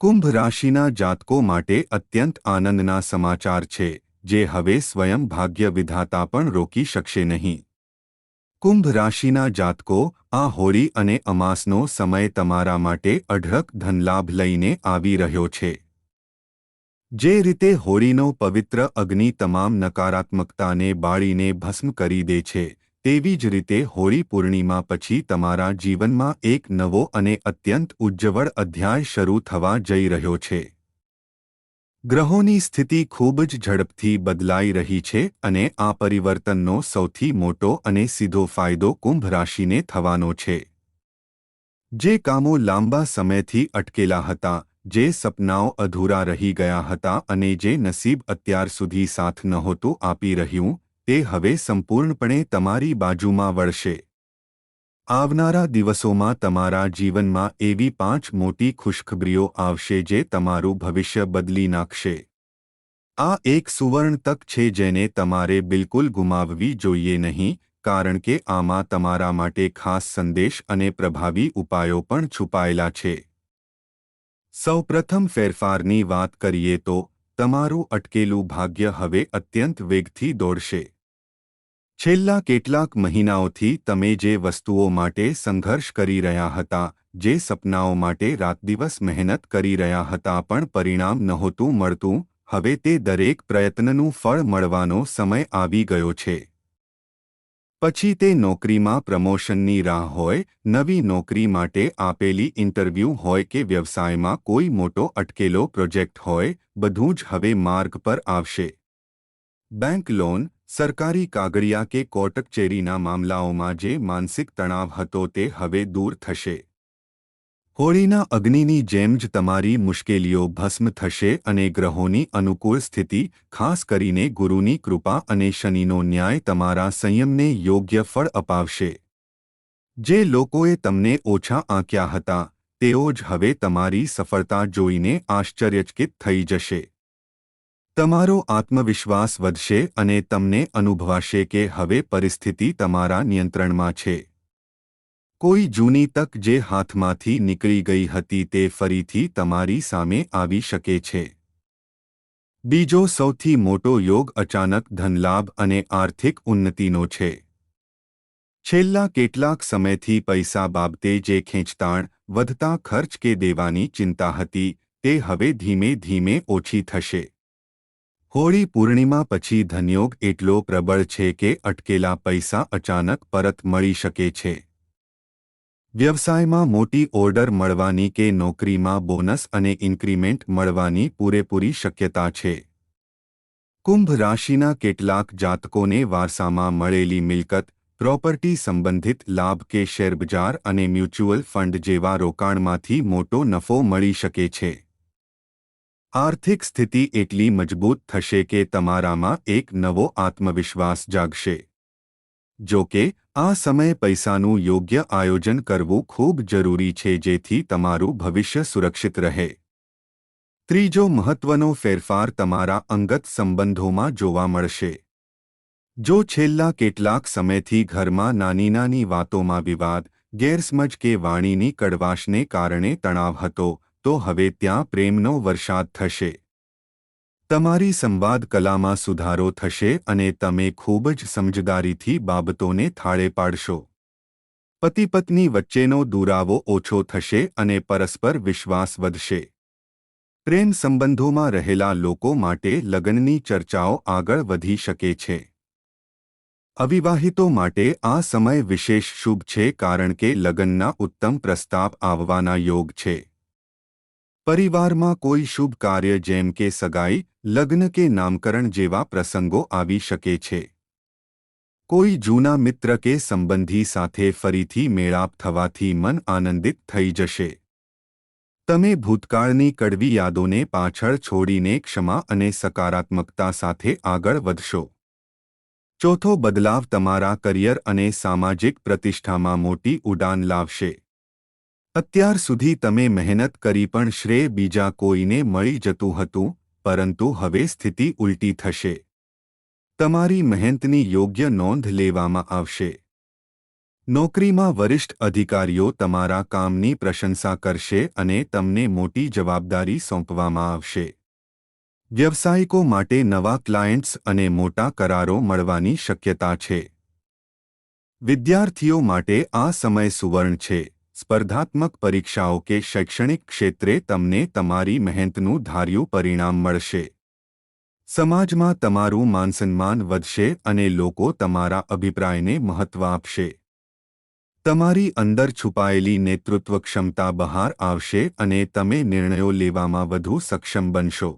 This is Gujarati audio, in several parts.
કુંભ રાશિના જાતકો માટે અત્યંત આનંદના સમાચાર છે, જે હવે સ્વયં ભાગ્ય વિધાતા પણ રોકી શકશે નહીં. કુંભ રાશિના જાતકો, આ હોળી અને અમાસનો સમય તમારા માટે અઢળક ધનલાભ લઈને આવી રહ્યો છે. જે રીતે હોળીનો પવિત્ર અગ્નિ તમામ નકારાત્મકતાને બાળીને ભસ્મ કરી દે છે, તેવી જ રીતે હોળી પૂર્ણિમા પછી તમારા જીવનમાં એક નવો અને અત્યંત ઉજ્જવળ અધ્યાય શરૂ થવા જઈ રહ્યો છે. ગ્રહોની સ્થિતિ ખૂબ જ ઝડપથી બદલાઈ રહી છે અને આ પરિવર્તનનો સૌથી મોટો અને સીધો ફાયદો કુંભ રાશિને થવાનો છે. જે કામો લાંબા સમયથી અટકેલા હતા, જે સપનાઓ અધૂરા રહી ગયા હતા અને જે નસીબ અત્યાર સુધી સાથ નહોતું આપી રહ્યું, તે હવે સંપૂર્ણપણે તમારી બાજુમાં વળશે. આવનારા દિવસોમાં તમારા જીવનમાં એવી 5 મોટી ખુશખબરીઓ આવશે જે તમારું ભવિષ્ય બદલી નાખશે. આ એક સુવર્ણ તક છે જેને તમારે બિલકુલ ગુમાવવી જોઈએ નહીં, કારણ કે આમાં તમારા માટે ખાસ સંદેશ અને પ્રભાવી ઉપાયો પણ છુપાયેલા છે. સૌપ્રથમ ફેરફારની વાત કરીએ તો, તમારું અટકેલું ભાગ્ય હવે અત્યંત વેગથી દોડશે. છેલ્લા કેટલાક મહિનાઓથી તમે જે વસ્તુઓ માટે સંઘર્ષ કરી રહ્યા હતા, જે સપનાઓ માટે રાતદિવસ મહેનત કરી રહ્યા હતા પણ પરિણામ નહોતું મળતું, હવે તે દરેક પ્રયત્નનું ફળ મળવાનો સમય આવી ગયો છે. પછી તે નોકરીમાં પ્રમોશનની રાહ હોય, નવી નોકરી માટે આપેલી ઇન્ટરવ્યૂ હોય કે વ્યવસાયમાં કોઈ મોટો અટકેલો પ્રોજેક્ટ હોય, બધું જ હવે માર્ગ પર આવશે. બેંક લોન, સરકારી કાગળિયા કે કોર્ટ કચેરીના મામલાઓમાં જે માનસિક તણાવ હતો તે હવે દૂર થશે. હોળીના અગ્નિની જેમ જ તમારી મુશ્કેલીઓ ભસ્મ થશે અને ગ્રહોની અનુકૂળ સ્થિતિ, ખાસ કરીને ગુરુની કૃપા અને શનિનો ન્યાય તમારા સંયમને યોગ્ય ફળ અપાવશે. જે લોકોએ તમને ઓછા આંક્યા હતા, તેઓ જ હવે તમારી સફળતા જોઈને આશ્ચર્યચકિત થઈ જશે. તમારો આત્મવિશ્વાસ વધશે અને તમને અનુભવાશે કે હવે પરિસ્થિતિ તમારા નિયંત્રણમાં છે. કોઈ જૂની તક જે હાથમાંથી નીકળી ગઈ હતી તે ફરીથી તમારી સામે આવી શકે છે. બીજો સૌથી મોટો યોગ અચાનક ધનલાભ અને આર્થિક ઉન્નતિનો છે. છેલ્લા કેટલાક સમયથી પૈસા બાબતે જે ખેંચતાણ, વધતા ખર્ચ કે દેવાની ચિંતા હતી, તે હવે ધીમે ધીમે ઓછી થશે. હોળી પૂર્ણિમા પછી ધનયોગ એટલો પ્રબળ છે કે અટકેલા પૈસા અચાનક પરત મળી શકે છે. વ્યવસાયમાં મોટી ઓર્ડર મળવાની કે નોકરીમાં બોનસ અને ઇન્ક્રીમેન્ટ મળવાની પૂરેપૂરી શક્યતા છે. કુંભ રાશિના કેટલાક જાતકોને વારસામાં મળેલી મિલકત, પ્રોપર્ટી સંબંધિત લાભ કે શેરબજાર અને મ્યુચ્યુઅલ ફંડ જેવા રોકાણમાંથી મોટો નફો મળી શકે છે. આર્થિક સ્થિતિ એટલી મજબૂત થશે કે તમારામાં એક નવો આત્મવિશ્વાસ જાગશે. જો કે, આ સમયે પૈસાનું યોગ્ય આયોજન કરવું ખૂબ જરૂરી છે જેથી તમારું ભવિષ્ય સુરક્ષિત રહે. ત્રીજો મહત્વનો ફેરફાર તમારા અંગત સંબંધોમાં જોવા મળશે. જો છેલ્લા કેટલાક સમયથી ઘરમાં નાની નાની વાતોમાં વિવાદ, ગેરસમજ કે વાણીની કડવાશને કારણે તણાવ હતો, તો હવે ત્યાં પ્રેમનો વરસાદ થશે. તમારી સંવાદ કલામાં સુધારો થશે અને તમે ખૂબ જ સમજદારીથી બાબતોને થાળે પાડશો. પતિ-પત્ની વચ્ચેનો દુરાવો ઓછો થશે અને પરસ્પર વિશ્વાસ વધશે. પ્રેમ સંબંધોમાં રહેલા લોકો માટે લગ્નની ચર્ચાઓ આગળ વધી શકે છે. અવિવાહિતો માટે આ સમય વિશેષ શુભ છે કારણ કે લગ્નના ઉત્તમ પ્રસ્તાવ આવવાના યોગ છે. પરિવારમાં કોઈ શુભ કાર્ય જેમ કે સગાઈ, લગ્ન કે નામકરણ જેવા પ્રસંગો આવી શકે છે. કોઈ જૂના મિત્ર કે સંબંધી સાથે ફરીથી મેળાપ થવાથી મન આનંદિત થઈ જશે. તમે ભૂતકાળની કડવી યાદોને પાછળ છોડીને ક્ષમા અને સકારાત્મકતા સાથે આગળ વધશો. ચોથો બદલાવ તમારા કરિયર અને સામાજિક પ્રતિષ્ઠામાં મોટી ઉડાન લાવશે. અત્યાર સુધી તમે મહેનત કરી પણ શ્રેય બીજા કોઈને મળી જતું હતું, પરંતુ હવે સ્થિતિ ઉલટી થશે. તમારી મહેનતની યોગ્ય નોંધ લેવામાં આવશે. નોકરીમાં વરિષ્ઠ અધિકારીઓ તમારા કામની પ્રશંસા કરશે અને તમને મોટી જવાબદારી સોંપવામાં આવશે. વ્યવસાયિકો માટે નવા ક્લાયન્ટ્સ અને મોટા કરારો મળવાની શક્યતા છે. વિદ્યાર્થીઓ માટે આ સમય સુવર્ણ છે. સ્પર્ધાત્મક પરીક્ષાઓ કે શૈક્ષણિક ક્ષેત્રે તમને તમારી મહેનતનું ધાર્યું પરિણામ મળશે. સમાજમાં તમારું માનસન્માન વધશે અને લોકો તમારા અભિપ્રાયને મહત્વ આપશે. તમારી અંદર છુપાયેલી નેતૃત્વ ક્ષમતા બહાર આવશે અને તમે નિર્ણયો લેવામાં વધુ સક્ષમ બનશો.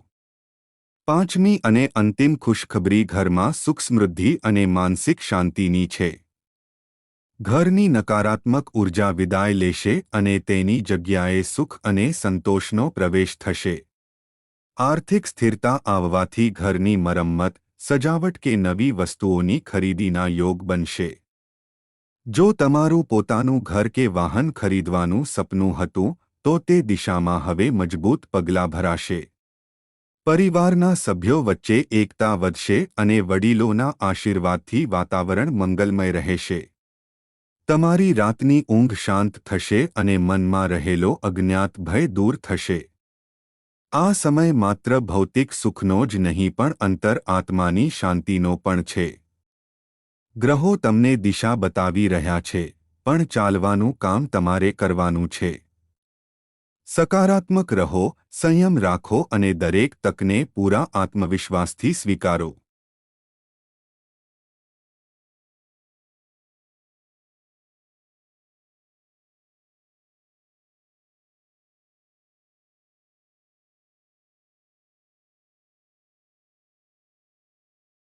પાંચમી અને અંતિમ ખુશખબરી ઘરમાં સુખ સમૃદ્ધિ અને માનસિક શાંતિની છે. ઘરની નકારાત્મક ઉર્જા વિદાય લેશે અને તેની જગ્યાએ સુખ અને સંતોષનો પ્રવેશ થશે. આર્થિક સ્થિરતા આવવાથી ઘરની મરમ્મત, સજાવટ કે નવી વસ્તુઓની ખરીદીના યોગ બનશે. જો તમારું પોતાનું ઘર કે વાહન ખરીદવાનું સપનું હતું, તો તે દિશામાં હવે મજબૂત પગલાં ભરાશે. પરિવારના સભ્યો વચ્ચે એકતા વધશે અને વડીલોના આશીર્વાદથી વાતાવરણ મંગલમય રહેશે. તમારી રાતની ઊંઘ શાંત થશે અને મનમાં રહેલો અજ્ઞાત ભય દૂર થશે. આ સમય માત્ર ભૌતિક સુખનો જ નહીં પણ અંતર આત્માની શાંતિનો પણ છે. ગ્રહો તમને દિશા બતાવી રહ્યા છે, પણ ચાલવાનું કામ તમારે કરવાનું છે. સકારાત્મક રહો, સંયમ રાખો અને દરેક તકને પૂરા આત્મવિશ્વાસથી સ્વીકારો.